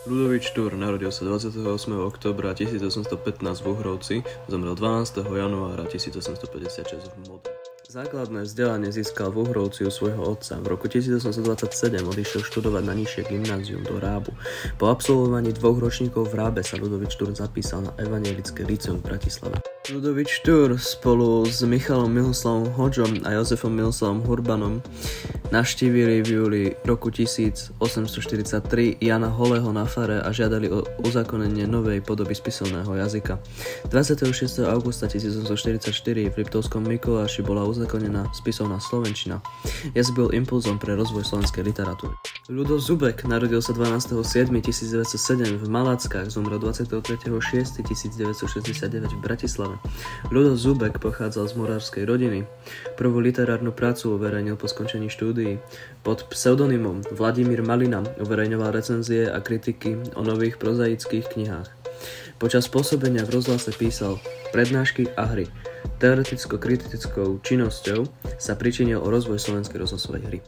Ľudovít Štúr narodil sa 28. októbra 1815 v Uhrovci, zomrel 12. januára 1856 v Modre. Základné vzdelanie získal v Uhrovci u svojho otca. V roku 1827 odišiel študovať na nižšie gymnázium do Rábu. Po absolvovaní 2 ročníkov v Rábe sa Ľudovít Štúr zapísal na Evangelické líceum v Bratislave. Ľudovít Štúr spolu s Michalom Miloslavom Hodžom a Jozefom Miloslavom Hurbanom navštívili v júli roku 1843 Jana Holého na fare a žiadali o uzákonenie novej podoby spisovného jazyka. 26. augusta 1844 v Liptovskom Mikuláši bola uzákonená spisovná slovenčina. Jazyk bol impulzom pre rozvoj slovenskej literatúry. Ľudo Zubek narodil sa 12.7.1907 v Malackách, zomrel 23.6.1969 v Bratislave. Ľudo Zubek pochádzal z morárskej rodiny. Prvú literárnu prácu uverejnil po skončení štúdií. Pod pseudonymom Vladimír Malina uverejňoval recenzie a kritiky o nových prozaických knihách. Počas pôsobenia v rozhlase písal prednášky a hry. Teoreticko-kritickou činnosťou sa pričinil o rozvoj slovenskej rozhlasovej hry.